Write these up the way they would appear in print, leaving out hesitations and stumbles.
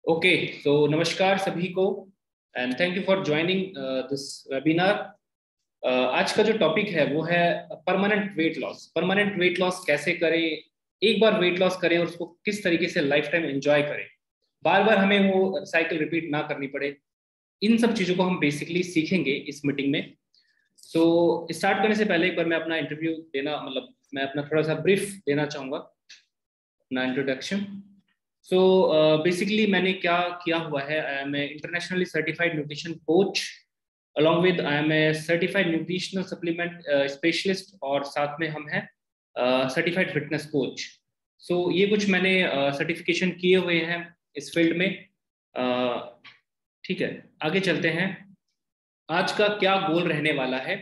Okay, तो नमस्कार सभी को and thank you for joining this webinar. आज का जो टॉपिक है वो है permanent weight loss. Permanent weight loss कैसे करें, एक बार वेट लॉस करें और उसको किस तरीके से लाइफ टाइम एंजॉय करें, बार बार हमें वो साइकिल रिपीट ना करनी पड़े। इन सब चीज़ों को हम बेसिकली सीखेंगे इस मीटिंग में। तो स्टार्ट करने से पहले एक बार मैं अपना इंटरव्यू देना मैं अपना थोड़ा सा ब्रीफ देना चाहूँगा, अपना इंट्रोडक्शन। सो बेसिकली मैंने क्या किया हुआ है, I am a internationally certified nutrition coach, along with I am a certified nutritional supplement specialist, और साथ में हम हैं सर्टिफाइड फिटनेस कोच। सो ये कुछ मैंने सर्टिफिकेशन किए हुए हैं इस फील्ड में। ठीक है, आगे चलते हैं। आज का क्या गोल रहने वाला है?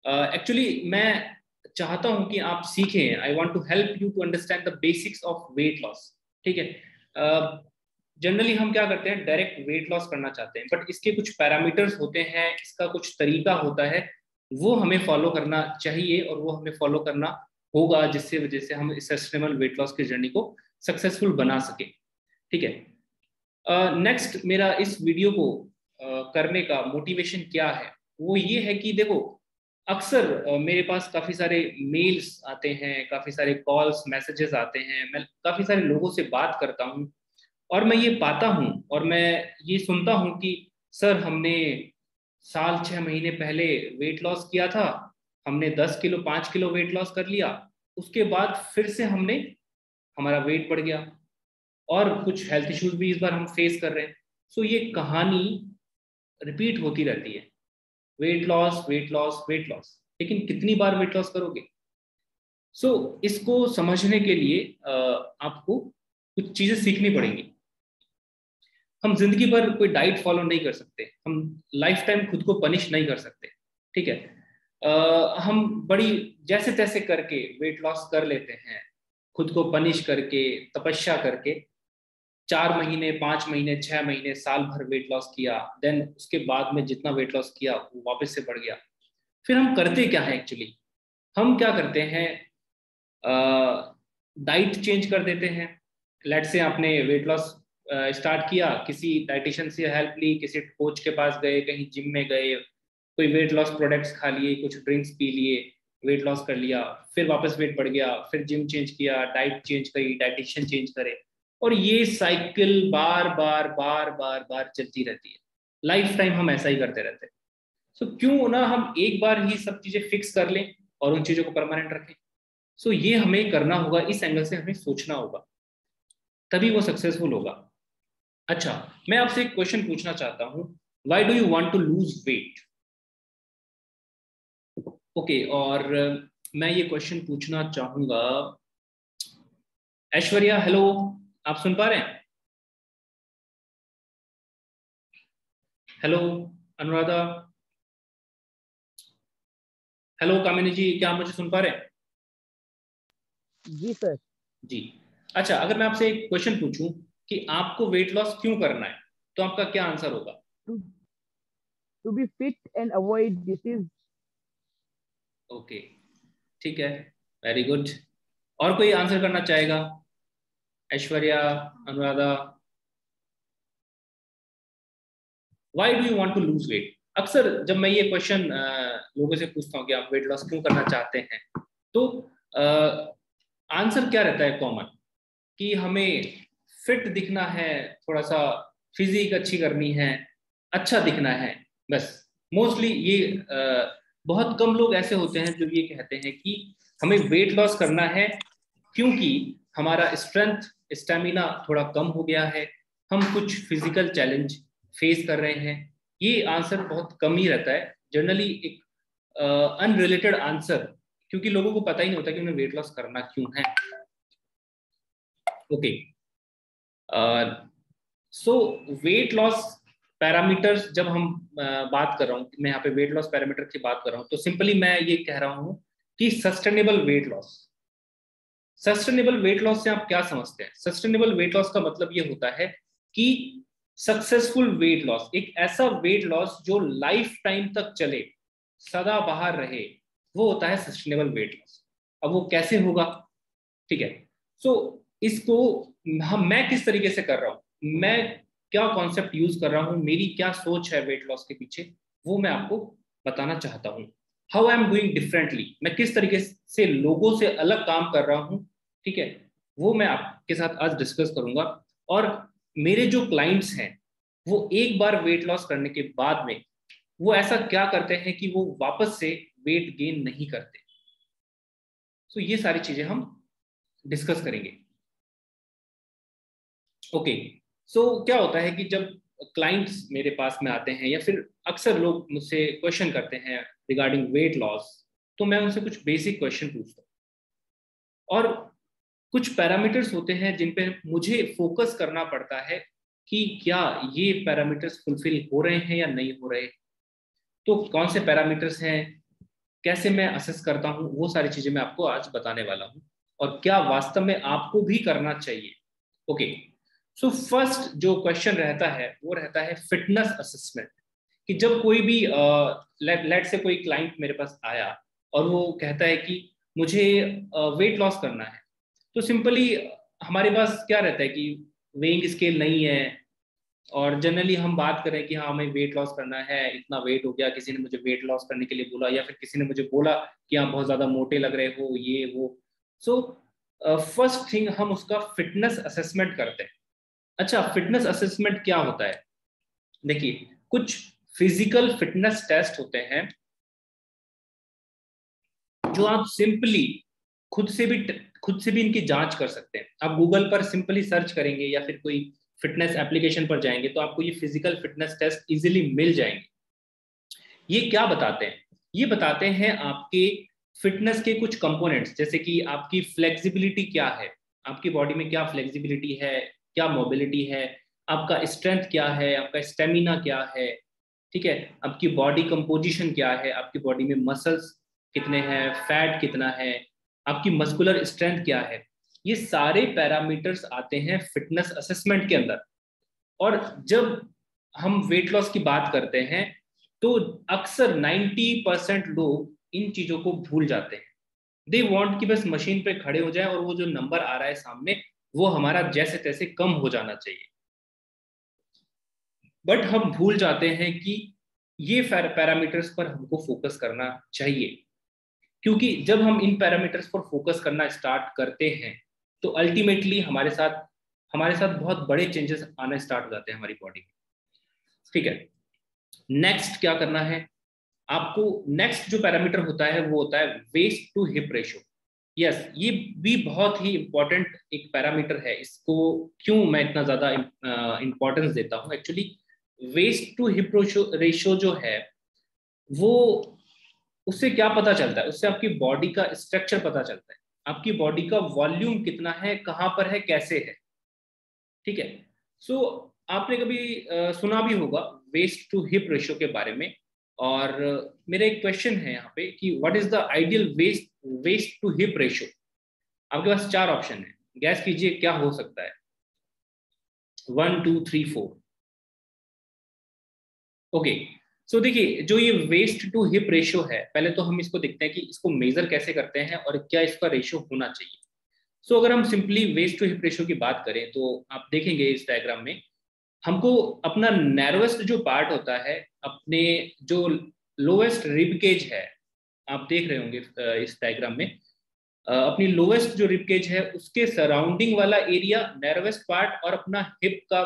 एक्चुअली मैं चाहता हूं कि आप सीखें। I want to help you to understand the basics of weight loss. ठीक है, जनरली हम क्या करते हैं, डायरेक्ट वेट लॉस करना चाहते हैं, बट इसके कुछ पैरामीटर्स होते हैं, इसका कुछ तरीका होता है, वो हमें फॉलो करना चाहिए और वो हमें फॉलो करना होगा, जिससे वजह से हम इस सस्टेनेबल वेट लॉस की जर्नी को सक्सेसफुल बना सके। ठीक है, नेक्स्ट मेरा इस वीडियो को करने का मोटिवेशन क्या है, वो ये है कि देखो, अक्सर मेरे पास काफ़ी सारे मेल्स आते हैं, काफ़ी सारे कॉल्स मैसेजेस आते हैं, मैं काफ़ी सारे लोगों से बात करता हूँ और मैं ये पाता हूँ और मैं ये सुनता हूँ कि सर हमने साल 6 महीने पहले वेट लॉस किया था, हमने 10 किलो 5 किलो वेट लॉस कर लिया, उसके बाद फिर से हमारा वेट बढ़ गया और कुछ हेल्थ इश्यूज भी इस बार हम फेस कर रहे हैं। सो ये कहानी रिपीट होती रहती है, weight loss weight loss weight loss, लेकिन कितनी बार वेट लॉस करोगे? इसको समझने के लिए आपको कुछ चीजें सीखनी पड़ेंगी। हम जिंदगी भर कोई डाइट फॉलो नहीं कर सकते, हम लाइफ टाइम खुद को पनिश नहीं कर सकते। ठीक है, हम बड़ी जैसे तैसे करके वेट लॉस कर लेते हैं, खुद को पनिश करके, तपस्या करके। 4 महीने 5 महीने 6 महीने साल भर वेट लॉस किया, देन उसके बाद में जितना वेट लॉस किया वो वापस से बढ़ गया। फिर हम करते क्या है एक्चुअली, हम क्या करते हैं, डाइट चेंज कर देते हैं। लेट से आपने वेट लॉस स्टार्ट किया, किसी डाइटिशियन से हेल्प ली, किसी कोच के पास गए, कहीं जिम में गए, कोई वेट लॉस प्रोडक्ट्स खा लिए, कुछ ड्रिंक्स पी लिए, वेट लॉस कर लिया, फिर वापस वेट बढ़ गया, फिर जिम चेंज किया, डाइट चेंज करी, डाइटिशियन चेंज करे, और ये साइकिल बार बार बार बार बार चलती रहती है। लाइफ टाइम हम ऐसा ही करते रहते हैं। क्यों ना हम एक बार ही सब चीजें फिक्स कर लें और उन चीजों को परमानेंट रखें। ये हमें करना होगा, इस एंगल से हमें सोचना होगा, तभी वो सक्सेसफुल होगा। अच्छा, मैं आपसे एक क्वेश्चन पूछना चाहता हूं, why do you want to lose weight? Okay, और मैं ये क्वेश्चन पूछना चाहूंगा, ऐश्वर्या हेलो, आप सुन पा रहे हैं? हेलो अनुराधा, हेलो कामिनी जी, क्या आप मुझे सुन पा रहे हैं? जी सर। जी। अच्छा, अगर मैं आपसे एक क्वेश्चन पूछूं कि आपको वेट लॉस क्यों करना है, तो आपका क्या आंसर होगा? To be fit and avoid disease. Okay, ठीक है, वेरी गुड। और कोई आंसर करना चाहेगा? Aishwarya, Anuradha, why do you want to lose weight? अक्सर जब मैं ये क्वेश्चन लोगों से पूछता हूँ कि आप वेट लॉस क्यों करना चाहते हैं, तो आंसर क्या रहता है कॉमन, कि हमें फिट दिखना है, थोड़ा सा फिजिक अच्छी करनी है, अच्छा दिखना है, बस। मोस्टली ये बहुत कम लोग ऐसे होते हैं जो ये कहते हैं कि हमें वेट लॉस करना है क्योंकि हमारा स्ट्रेंथ स्टेमिना थोड़ा कम हो गया है, हम कुछ फिजिकल चैलेंज फेस कर रहे हैं। ये आंसर बहुत कम ही रहता है, जनरली एक अनरिलेटेड आंसर, क्योंकि लोगों को पता ही नहीं होता कि उन्हें वेट लॉस करना क्यों है। ओके, सो वेट लॉस पैरामीटर्स, जब हम बात कर रहा हूँ, मैं यहाँ पे वेट लॉस पैरामीटर की बात कर रहा हूँ, तो सिंपली मैं ये कह रहा हूँ कि sustainable weight loss. Sustainable weight loss से आप क्या समझते हैं? सस्टेनेबल वेट लॉस का मतलब ये होता है कि सक्सेसफुल वेट लॉस, एक ऐसा वेट लॉस जो लाइफ टाइम तक चले, सदा बाहर रहे, वो होता है सस्टेनेबल वेट लॉस। अब वो कैसे होगा? ठीक है, सो इसको मैं किस तरीके से कर रहा हूं, मैं क्या कॉन्सेप्ट यूज कर रहा हूँ, मेरी क्या सोच है वेट लॉस के पीछे, वो मैं आपको बताना चाहता हूँ। How I am doing differently, मैं किस तरीके से लोगों से अलग काम कर रहा हूँ, ठीक है, वो मैं आपके साथ आज डिस्कस करूंगा। और मेरे जो क्लाइंट्स हैं वो एक बार वेट लॉस करने के बाद में वो ऐसा क्या करते हैं कि वो वापस से वेट गेन नहीं करते। तो ये सारी चीजें हम डिस्कस करेंगे। ओके, सो क्या होता है कि जब क्लाइंट्स मेरे पास में आते हैं या फिर अक्सर लोग मुझसे क्वेश्चन करते हैं रिगार्डिंग वेट लॉस, तो मैं उनसे कुछ बेसिक क्वेश्चन पूछता हूँ और कुछ पैरामीटर्स होते हैं जिन पे मुझे फोकस करना पड़ता है कि क्या ये पैरामीटर्स फुलफिल हो रहे हैं या नहीं हो रहे। तो कौन से पैरामीटर्स हैं, कैसे मैं असेस करता हूँ, वो सारी चीजें मैं आपको आज बताने वाला हूँ और क्या वास्तव में आपको भी करना चाहिए। ओके, सो फर्स्ट जो क्वेश्चन रहता है वो रहता है फिटनेस असेसमेंट। कि जब कोई भी लेट से कोई क्लाइंट मेरे पास आया और वो कहता है कि मुझे वेट लॉस करना है, तो सिंपली हमारे पास क्या रहता है कि वेइंग स्केल नहीं है और जनरली हम बात करें कि हाँ हमें वेट लॉस करना है, इतना वेट हो गया, किसी ने मुझे वेट लॉस करने के लिए बोला या फिर किसी ने मुझे बोला कि आप बहुत ज्यादा मोटे लग रहे हो, ये वो। सो फर्स्ट थिंग हम उसका फिटनेस असेसमेंट करते हैं। अच्छा, फिटनेस असेसमेंट क्या होता है? देखिए, कुछ फिजिकल फिटनेस टेस्ट होते हैं जो आप सिंपली खुद से भी खुद से भी इनकी जांच कर सकते हैं। आप गूगल पर सिंपली सर्च करेंगे या फिर कोई फिटनेस एप्लीकेशन पर जाएंगे तो आपको ये फिजिकल फिटनेस टेस्ट इजीली मिल जाएंगे। ये क्या बताते हैं? ये बताते हैं आपके फिटनेस के कुछ कंपोनेंट्स, जैसे कि आपकी फ्लेक्सिबिलिटी क्या है, आपकी बॉडी में क्या फ्लेक्सिबिलिटी है, क्या मोबिलिटी है, आपका स्ट्रेंथ क्या है, आपका स्टेमिना क्या है, ठीक है, आपकी बॉडी कंपोजिशन क्या है, आपकी बॉडी में मसल्स कितने हैं, फैट कितना है, आपकी मस्कुलर स्ट्रेंथ क्या है। ये सारे पैरामीटर्स आते हैं फिटनेस असेसमेंट के अंदर। और जब हम वेट लॉस की बात करते हैं तो अक्सर 90% लोग इन चीजों को भूल जाते हैं। दे वांट कि बस मशीन पे खड़े हो जाए और वो जो नंबर आ रहा है सामने वो हमारा जैसे तैसे कम हो जाना चाहिए। बट हम भूल जाते हैं कि ये पैरामीटर्स पर हमको फोकस करना चाहिए, क्योंकि जब हम इन पैरामीटर्स पर फोकस करना स्टार्ट करते हैं तो अल्टीमेटली हमारे साथ बहुत बड़े चेंजेस आना स्टार्ट हो जाते हैं हमारी बॉडी में। ठीक है, नेक्स्ट क्या करना है आपको? नेक्स्ट जो पैरामीटर होता है वो होता है waist to hip ratio. Yes, ये भी बहुत ही इंपॉर्टेंट एक पैरामीटर है। इसको क्यों मैं इतना ज्यादा इंपॉर्टेंस देता हूँ? Actually waist to hip ratio जो है वो, उससे क्या पता चलता है? उससे आपकी बॉडी का स्ट्रक्चर पता चलता है, आपकी बॉडी का वॉल्यूम कितना है, कहाँ पर है, कैसे है। ठीक है, सो आपने कभी सुना भी होगा वेस्ट टू हिप रेशियो के बारे में। और मेरा एक क्वेश्चन है यहाँ पे कि what is the ideal waist to hip ratio? आपके पास 4 ऑप्शन है, गैस कीजिए क्या हो सकता है। 1 2 3 4। ओके, सो देखिए, जो ये वेस्ट टू हिप रेशियो है, पहले तो हम इसको देखते हैं कि इसको मेजर कैसे करते हैं और क्या इसका रेशियो होना चाहिए। सो अगर हम simply waist to hip ratio की बात करें तो आप देखेंगे इस डायग्राम में हमको अपना नैरोएस्ट जो पार्ट होता है, अपने जो लोएस्ट रिब केज है, आप देख रहे होंगे इस डायग्राम में, अपनी लोएस्ट जो रिब केज है उसके सराउंडिंग वाला एरिया नैरोएस्ट पार्ट और अपना हिप का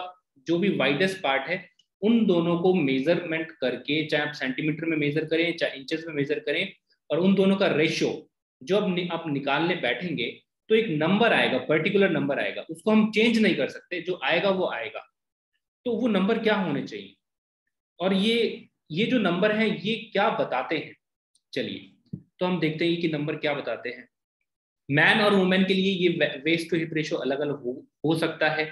जो भी वाइडेस्ट पार्ट है, उन दोनों को मेजरमेंट करके, चाहे आप सेंटीमीटर में मेजर करें चाहे इंचेस में मेजर करें, और उन दोनों का रेशियो जो आप निकालने बैठेंगे तो एक नंबर आएगा, पर्टिकुलर नंबर आएगा, उसको हम चेंज नहीं कर सकते, जो आएगा वो आएगा। तो वो नंबर क्या होने चाहिए और ये जो नंबर है ये क्या बताते हैं? चलिए तो हम देखते हैं कि नंबर क्या बताते हैं। मैन और वुमेन के लिए ये वेस्ट टू हिप रेशियो अलग अलग हो सकता है।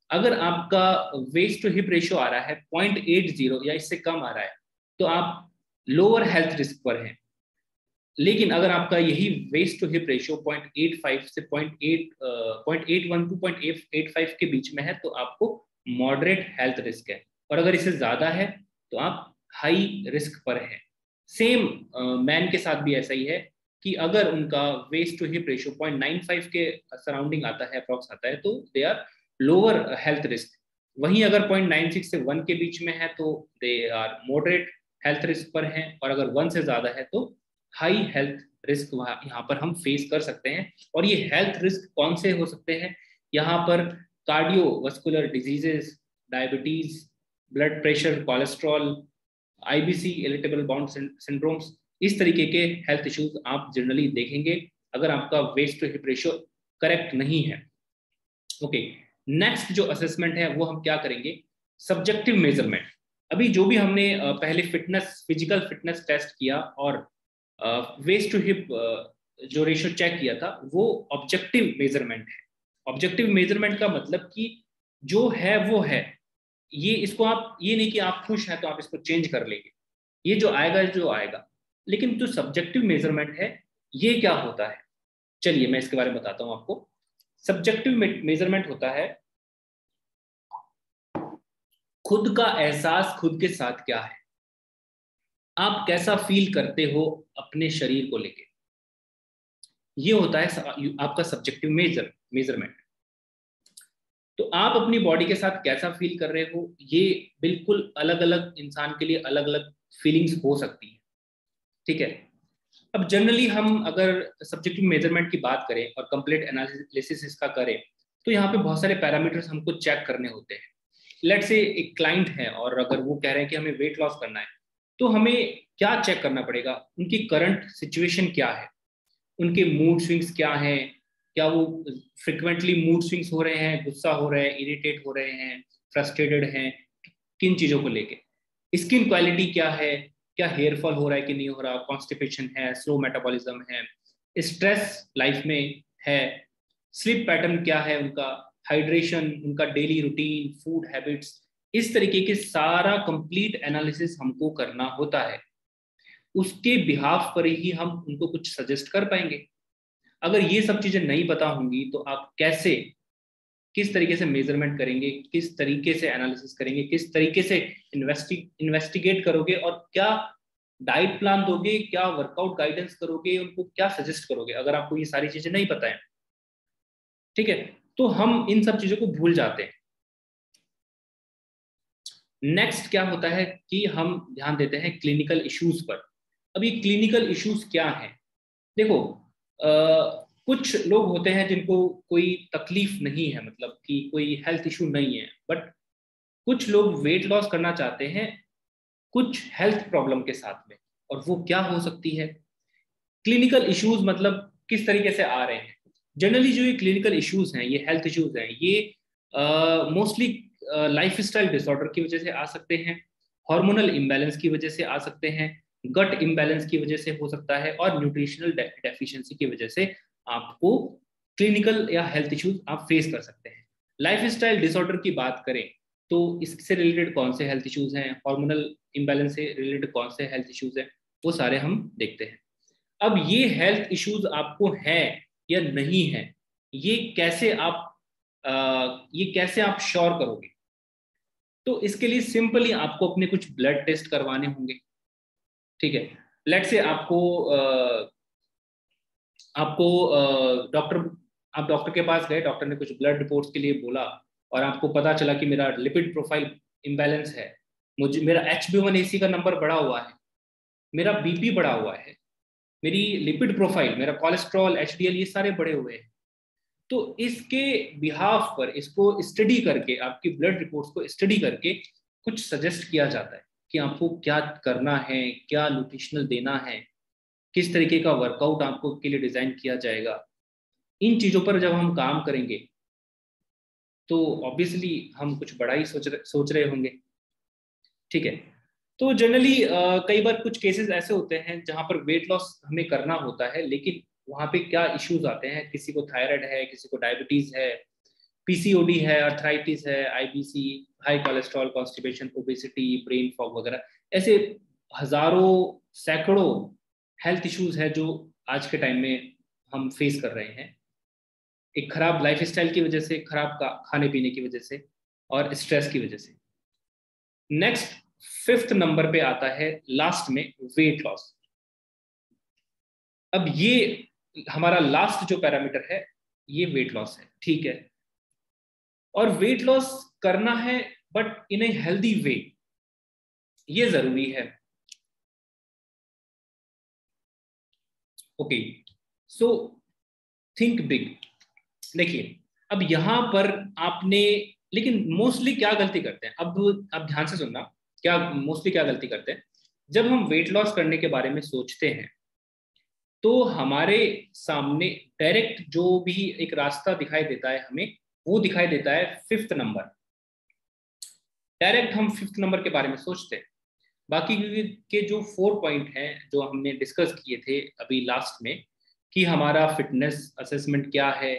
अगर आपका वेस्ट टू हिप रेशियो आ रहा है 0.80 या इससे कम आ रहा है तो आप लोअर हेल्थ रिस्क पर हैं। लेकिन अगर आपका यही वेस्ट टू हिप रेशियो 0.85 से 0.81 टू 0.85 के बीच में है तो आपको मॉडरेट हेल्थ रिस्क है, और अगर इससे ज्यादा है तो आप हाई रिस्क पर हैं। सेम मैन के साथ भी ऐसा ही है कि अगर उनका वेस्ट टू हिप रेशियो 0.95 के सराउंडिंग आता है, अप्रॉक्स आता है, तो they are lower health risk. वहीं अगर 0.96 से 1 के बीच में है तो they are moderate health risk पर हैं, और अगर 1 से ज्यादा है तो हाई हेल्थ रिस्क यहाँ पर हम फेस कर सकते हैं। और ये हेल्थ रिस्क कौन से हो सकते हैं? यहाँ पर cardiovascular diseases, diabetes, blood pressure, cholesterol, IBC, irritable bowel syndromes, इस तरीके के हेल्थ इश्यूज आप जनरली देखेंगे अगर आपका waist to hip ratio correct नहीं है। ओके, नेक्स्ट जो असेसमेंट है वो हम क्या करेंगे? Subjective measurement. अभी जो भी हमने पहले फिजिकल फिटनेस टेस्ट किया और वेस्ट टू हिप जो रेशियो चेक किया था वो ऑब्जेक्टिव मेजरमेंट है। ऑब्जेक्टिव मेजरमेंट का मतलब कि जो है वो है, ये इसको आप, ये नहीं कि आप खुश हैं तो आप इसको चेंज कर लेंगे, ये जो आएगा जो आएगा। लेकिन जो सब्जेक्टिव मेजरमेंट है ये क्या होता है? चलिए मैं इसके बारे में बताता हूं आपको। सब्जेक्टिव मेजरमेंट होता है खुद का एहसास खुद के साथ क्या है, आप कैसा फील करते हो अपने शरीर को लेके, ये होता है आपका सब्जेक्टिव मेजरमेंट। तो आप अपनी बॉडी के साथ कैसा फील कर रहे हो, ये बिल्कुल अलग अलग इंसान के लिए अलग अलग फीलिंग्स हो सकती है। ठीक है, अब जनरली हम अगर सब्जेक्टिव मेजरमेंट की बात करें और कंप्लीट एनालिसिस इसका करें तो यहाँ पे बहुत सारे पैरामीटर्स हमको चेक करने होते हैं। लेट से एक क्लाइंट है और अगर वो कह रहे हैं कि हमें वेट लॉस करना है, तो हमें क्या चेक करना पड़ेगा? उनकी करंट सिचुएशन क्या है, उनके मूड स्विंग्स क्या हैं, क्या वो फ्रिक्वेंटली मूड स्विंग्स हो रहे हैं, गुस्सा हो रहे हैं, इरिटेट हो रहे हैं, फ्रस्ट्रेटेड हैं, किन चीज़ों को लेके, स्किन क्वालिटी क्या है, क्या हेयर फॉल हो रहा है कि नहीं हो रहा, कॉन्स्टिपेशन है, स्लो मेटाबॉलिज्म है, स्ट्रेस लाइफ में है, स्लीप पैटर्न क्या है उनका, हाइड्रेशन, उनका डेली रूटीन, फूड हैबिट्स, इस तरीके के सारा कंप्लीट एनालिसिस हमको करना होता है। उसके बिहाफ पर ही हम उनको कुछ सजेस्ट कर पाएंगे। अगर ये सब चीजें नहीं पता होंगी तो आप कैसे, किस तरीके से मेजरमेंट करेंगे, किस तरीके से एनालिसिस करेंगे, किस तरीके से इन्वेस्टिगेट करोगे, और क्या डाइट प्लान दोगे, क्या वर्कआउट गाइडेंस करोगे, उनको क्या सजेस्ट करोगे, अगर आपको ये सारी चीजें नहीं पता है। ठीक है, तो हम इन सब चीजों को भूल जाते हैं। नेक्स्ट क्या होता है कि हम ध्यान देते हैं क्लिनिकल इश्यूज पर। अब ये क्लिनिकल इश्यूज क्या हैं? देखो, कुछ लोग होते हैं जिनको कोई तकलीफ नहीं है, मतलब कि कोई हेल्थ इशू नहीं है, बट कुछ लोग वेट लॉस करना चाहते हैं कुछ हेल्थ प्रॉब्लम के साथ में। और वो क्या हो सकती है? क्लिनिकल इश्यूज मतलब किस तरीके से आ रहे हैं? जनरली जो ये क्लिनिकल इश्यूज हैं, ये हेल्थ इश्यूज हैं, ये मोस्टली लाइफ स्टाइल डिसऑर्डर की वजह से आ सकते हैं, हार्मोनल इम्बैलेंस की वजह से आ सकते हैं, गट इम्बैलेंस की वजह से हो सकता है, और न्यूट्रिशनल डेफिशिएंसी की वजह से आपको क्लिनिकल या हेल्थ इश्यूज आप फेस कर सकते हैं। लाइफ स्टाइल डिसऑर्डर की बात करें तो इससे रिलेटेड कौन से हेल्थ इश्यूज हैं, हार्मोनल इम्बैलेंस से रिलेटेड कौन से हेल्थ इश्यूज हैं, वो सारे हम देखते हैं। अब ये हेल्थ इश्यूज आपको है या नहीं है, ये कैसे आप ये कैसे आप श्योर करोगे? तो इसके लिए सिंपली आपको अपने कुछ ब्लड टेस्ट करवाने होंगे। ठीक है, लेट से आपको आपको डॉक्टर, आप डॉक्टर के पास गए, डॉक्टर ने कुछ ब्लड रिपोर्ट्स के लिए बोला और आपको पता चला कि मेरा लिपिड प्रोफाइल इम्बैलेंस है, मुझे मेरा HbA1c का नंबर बढ़ा हुआ है, मेरा बीपी बढ़ा हुआ है, मेरी लिपिड प्रोफाइल, मेरा कोलेस्ट्रॉल, HDL, ये सारे बढ़े हुए हैं। तो इसके बिहाफ पर इसको स्टडी करके, आपकी ब्लड रिपोर्ट्स को स्टडी करके कुछ सजेस्ट किया जाता है कि आपको क्या करना है, क्या न्यूट्रिशनल देना है, किस तरीके का वर्कआउट आपको के लिए डिजाइन किया जाएगा। इन चीजों पर जब हम काम करेंगे तो ऑब्वियसली हम कुछ बड़ा ही सोच रहे होंगे। ठीक है, तो जनरली कई बार कुछ केसेस ऐसे होते हैं जहां पर वेट लॉस हमें करना होता है, लेकिन वहां पे क्या इश्यूज आते हैं, किसी को थायराइड है, किसी को डायबिटीज है, PCOD है, अर्थराइटिस है, IBC, high cholesterol, constipation, obesity, brain fog वगैरह, ऐसे हजारों सैकड़ों हेल्थ इश्यूज है जो आज के टाइम में हम फेस कर रहे हैं, एक खराब लाइफ स्टाइल की वजह से, खराब खाने पीने की वजह से, और स्ट्रेस की वजह से। नेक्स्ट, 5th नंबर पे आता है लास्ट में वेट लॉस। अब ये हमारा लास्ट जो पैरामीटर है ये वेट लॉस है। ठीक है, और वेट लॉस करना है but in a healthy way, ये जरूरी है। Okay, so think big. देखिए अब यहां पर आपने, लेकिन मोस्टली क्या गलती करते हैं, अब ध्यान से सुनना, क्या मोस्टली क्या गलती करते हैं, जब हम वेट लॉस करने के बारे में सोचते हैं तो हमारे सामने डायरेक्ट जो भी एक रास्ता दिखाई देता है हमें, वो दिखाई देता है फिफ्थ नंबर। डायरेक्ट हम फिफ्थ नंबर के बारे में सोचते हैं। बाकी के जो 4 पॉइंट हैं जो हमने डिस्कस किए थे अभी लास्ट में, कि हमारा फिटनेस असेसमेंट क्या है,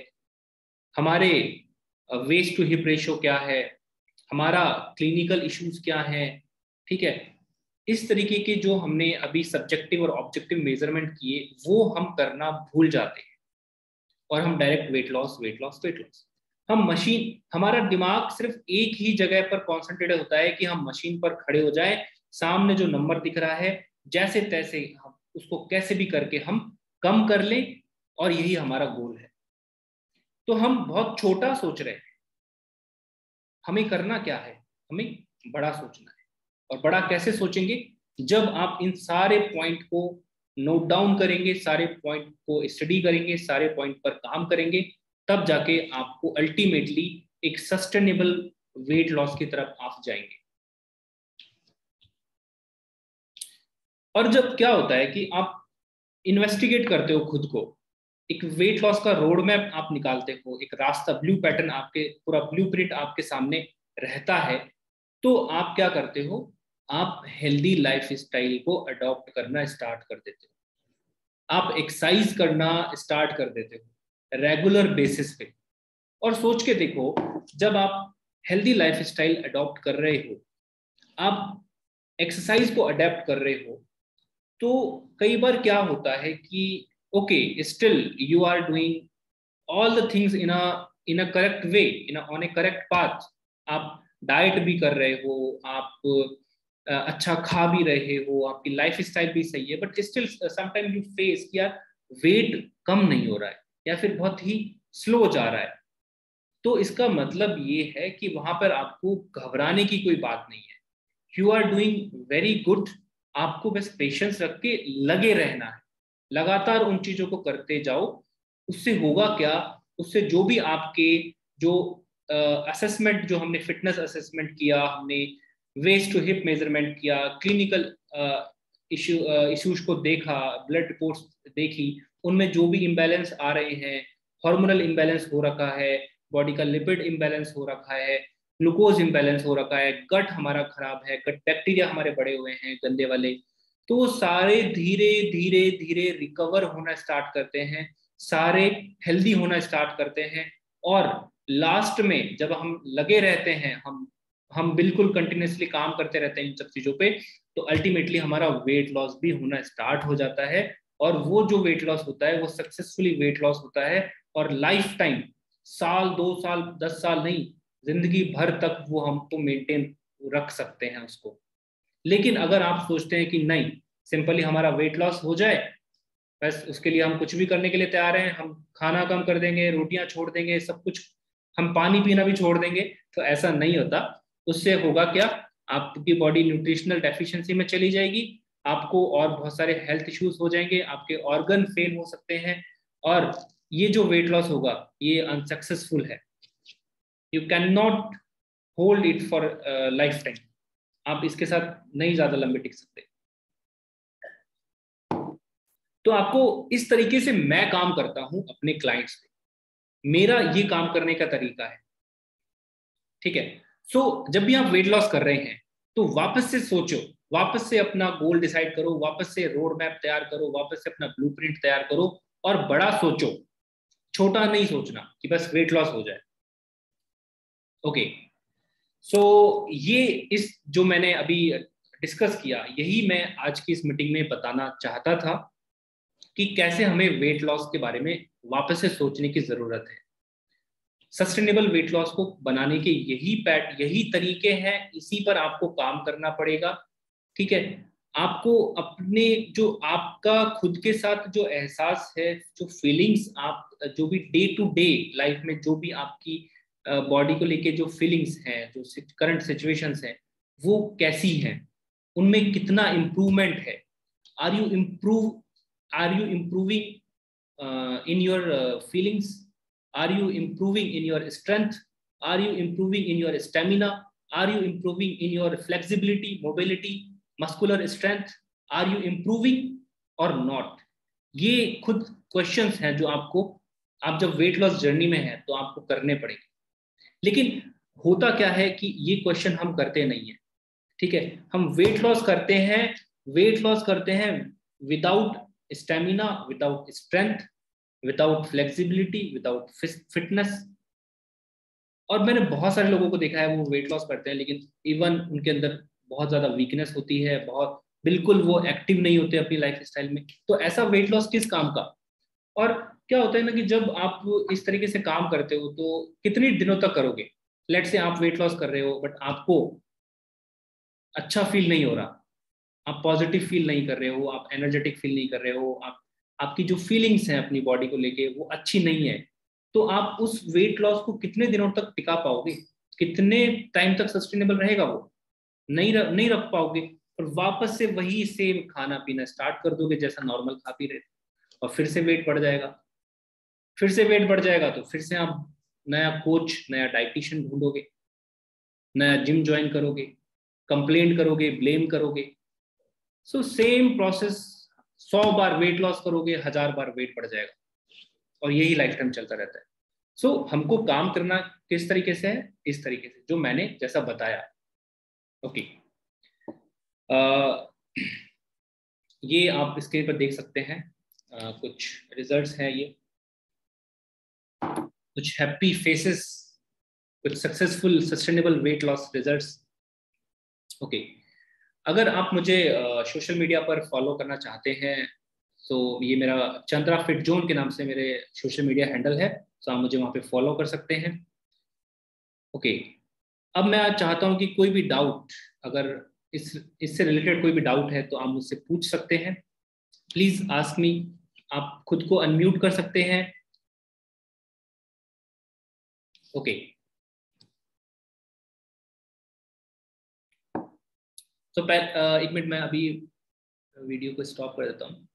हमारे वेस्ट टू हिप रेशियो क्या है, हमारा क्लिनिकल इश्यूज क्या है, ठीक है, इस तरीके के जो हमने अभी सब्जेक्टिव और ऑब्जेक्टिव मेजरमेंट किए वो हम करना भूल जाते हैं और हम direct weight loss weight loss weight loss. हम मशीन, हमारा दिमाग सिर्फ एक ही जगह पर कॉन्सेंट्रेट होता है कि हम मशीन पर खड़े हो जाएं, सामने जो नंबर दिख रहा है जैसे तैसे हम उसको कैसे भी करके हम कम कर लें, और यही हमारा गोल है। तो हम बहुत छोटा सोच रहे हैं, हमें करना क्या है, हमें बड़ा सोचना है। और बड़ा कैसे सोचेंगे, जब आप इन सारे पॉइंट को नोट डाउन करेंगे, सारे पॉइंट को स्टडी करेंगे, सारे पॉइंट पर काम करेंगे, तब जाके आपको अल्टीमेटली एक सस्टेनेबल वेट लॉस की तरफ आप जाएंगे। और जब क्या होता है कि आप इन्वेस्टिगेट करते हो खुद को, एक वेट लॉस का रोड मैप आप निकालते हो, एक रास्ता, ब्लू पैटर्न, आपके पूरा ब्लू प्रिंट आपके सामने रहता है, तो आप क्या करते हो, आप हेल्दी लाइफ स्टाइल को अडॉप्ट करना स्टार्ट कर देते हो, आप एक्सरसाइज करना स्टार्ट कर देते हो रेगुलर बेसिस पे। और सोच के देखो, जब आप हेल्दी लाइफ स्टाइल अडॉप्ट कर रहे हो, आप एक्सरसाइज को अडेप्ट कर रहे हो, तो कई बार क्या होता है कि okay still you are doing all the things in a correct way, in on a correct path. आप डाइट भी कर रहे हो, आप अच्छा खा भी रहे हो, आपकी लाइफ स्टाइल भी सही है, but still sometime you face कि यार वेट कम नहीं हो रहा है या फिर बहुत ही स्लो जा रहा है। तो इसका मतलब ये है कि वहां पर आपको घबराने की कोई बात नहीं है, you are doing very good. आपको बस पेशेंस रख के लगे रहना है, लगातार उन चीजों को करते जाओ। उससे होगा क्या, उससे जो भी आपके जो असेसमेंट, जो हमने फिटनेस असेसमेंट किया, हमने वेस्ट टू हिप मेजरमेंट किया, क्लिनिकल इश्यूज को देखा, ब्लड रिपोर्ट्स देखी, उनमें जो भी इम्बैलेंस आ रहे हैं, हार्मोनल इम्बैलेंस हो रखा है, बॉडी का लिपिड इम्बैलेंस हो रखा है, ग्लूकोज इम्बैलेंस हो रखा है, गट हमारा खराब है, गट बैक्टीरिया हमारे बड़े हुए हैं गंदे वाले, तो वो सारे धीरे धीरे धीरे रिकवर होना स्टार्ट करते हैं, सारे हेल्दी होना स्टार्ट करते हैं। और लास्ट में जब हम लगे रहते हैं, हम बिल्कुल कंटिन्यूसली काम करते रहते हैं इन सब चीजों पे, तो अल्टीमेटली हमारा वेट लॉस भी होना स्टार्ट हो जाता है। और वो जो वेट लॉस होता है वो सक्सेसफुली वेट लॉस होता है, और लाइफ टाइम, साल 2 साल 10 साल नहीं, जिंदगी भर तक वो हमको मेंटेन रख सकते हैं उसको। लेकिन अगर आप सोचते हैं कि नहीं, सिंपली हमारा वेट लॉस हो जाए, बस उसके लिए हम कुछ भी करने के लिए तैयार हैं, हम खाना कम कर देंगे, रोटियां छोड़ देंगे, सब कुछ, हम पानी पीना भी छोड़ देंगे, तो ऐसा नहीं होता। उससे होगा क्या, आपकी बॉडी न्यूट्रिशनल डेफिशिएंसी में चली जाएगी, आपको और बहुत सारे हेल्थ इश्यूज हो जाएंगे, आपके ऑर्गन फेल हो सकते हैं, और ये जो वेट लॉस होगा ये अनसक्सेसफुल है। You can not hold it for life time, आप इसके साथ नहीं ज्यादा लंबे टिक सकते। तो आपको इस तरीके से मैं काम करता हूं अपने क्लाइंट्स पे, मेरा ये काम करने का तरीका है, ठीक है। सो जब भी आप वेट लॉस कर रहे हैं तो वापस से सोचो, वापस से अपना गोल डिसाइड करो, वापस से रोड मैप तैयार करो, वापस से अपना ब्लूप्रिंट तैयार करो, और बड़ा सोचो, छोटा नहीं सोचना कि बस वेट लॉस हो जाए। ओके, सो ये इस जो मैंने अभी डिस्कस किया, यही मैं आज की इस मीटिंग में बताना चाहता था कि कैसे हमें वेट लॉस के बारे में वापस से सोचने की जरूरत है। सस्टेनेबल वेट लॉस को बनाने के यही तरीके हैं, इसी पर आपको काम करना पड़ेगा, ठीक है। आपको अपने जो आपका खुद के साथ जो एहसास है, जो फीलिंग्स, आप जो भी डे टू डे लाइफ में जो भी आपकी बॉडी को लेके जो फीलिंग्स हैं, जो करंट सिचुएशंस हैं, वो कैसी हैं, उनमें कितना इम्प्रूवमेंट है, are you improving in your feelings, are you improving in your strength, are you improving in your stamina, are you improving in your flexibility, mobility, muscular strength, are you improving or not? ये खुद questions हैं जो आपको, आप जब weight loss journey में हैं तो आपको करने पड़ेंगे। लेकिन होता क्या है कि ये क्वेश्चन हम करते नहीं है, ठीक है। हम वेट लॉस करते हैं without stamina, without strength, without flexibility, without fitness. और मैंने बहुत सारे लोगों को देखा है वो वेट लॉस करते हैं लेकिन इवन उनके अंदर बहुत ज्यादा वीकनेस होती है, बहुत बिल्कुल वो एक्टिव नहीं होते अपनी लाइफ स्टाइल में। तो ऐसा वेट लॉस किस काम का? और क्या होता है ना कि जब आप इस तरीके से काम करते हो तो कितनी दिनों तक करोगे? लेट से आप वेट लॉस कर रहे हो बट आपको अच्छा फील नहीं हो रहा, आप पॉजिटिव फील नहीं कर रहे हो, आप एनर्जेटिक फील नहीं कर रहे हो, आपकी जो फीलिंग्स हैं अपनी बॉडी को लेके वो अच्छी नहीं है, तो आप उस वेट लॉस को कितने दिनों तक टिका पाओगे? कितने टाइम तक सस्टेनेबल रहेगा वो? नहीं रख पाओगे। और वापस से वही सेम खाना पीना स्टार्ट कर दोगे जैसा नॉर्मल खा पी रहे, और फिर से वेट बढ़ जाएगा। तो फिर से आप नया कोच, नया डाइटिशियन ढूंढोगे, नया जिम ज्वाइन करोगे, कंप्लेंट करोगे, ब्लेम करोगे। सो सेम प्रोसेस, 100 बार वेट लॉस करोगे, 1000 बार वेट बढ़ जाएगा, और यही लाइफ टाइम चलता रहता है। सो हमको काम करना किस तरीके से है? इस तरीके से जो मैंने जैसा बताया। ओके, ये आप स्क्रीन पर देख सकते हैं, कुछ रिजल्ट्स हैं, ये कुछ हैप्पी फेसेस, कुछ successful sustainable weight loss results. Okay, अगर आप मुझे सोशल मीडिया पर फॉलो करना चाहते हैं तो ये मेरा चंद्रा फिट जोन के नाम से मेरे सोशल मीडिया हैंडल है, तो आप मुझे वहाँ पे फॉलो कर सकते हैं। ओके, अब मैं आज चाहता हूँ कि कोई भी डाउट, अगर इससे रिलेटेड कोई भी डाउट है तो आप मुझसे पूछ सकते हैं। Please ask me. आप खुद को अनम्यूट कर सकते हैं। ओके, तो एक मिनट, मैं अभी वीडियो को स्टॉप कर देता हूँ।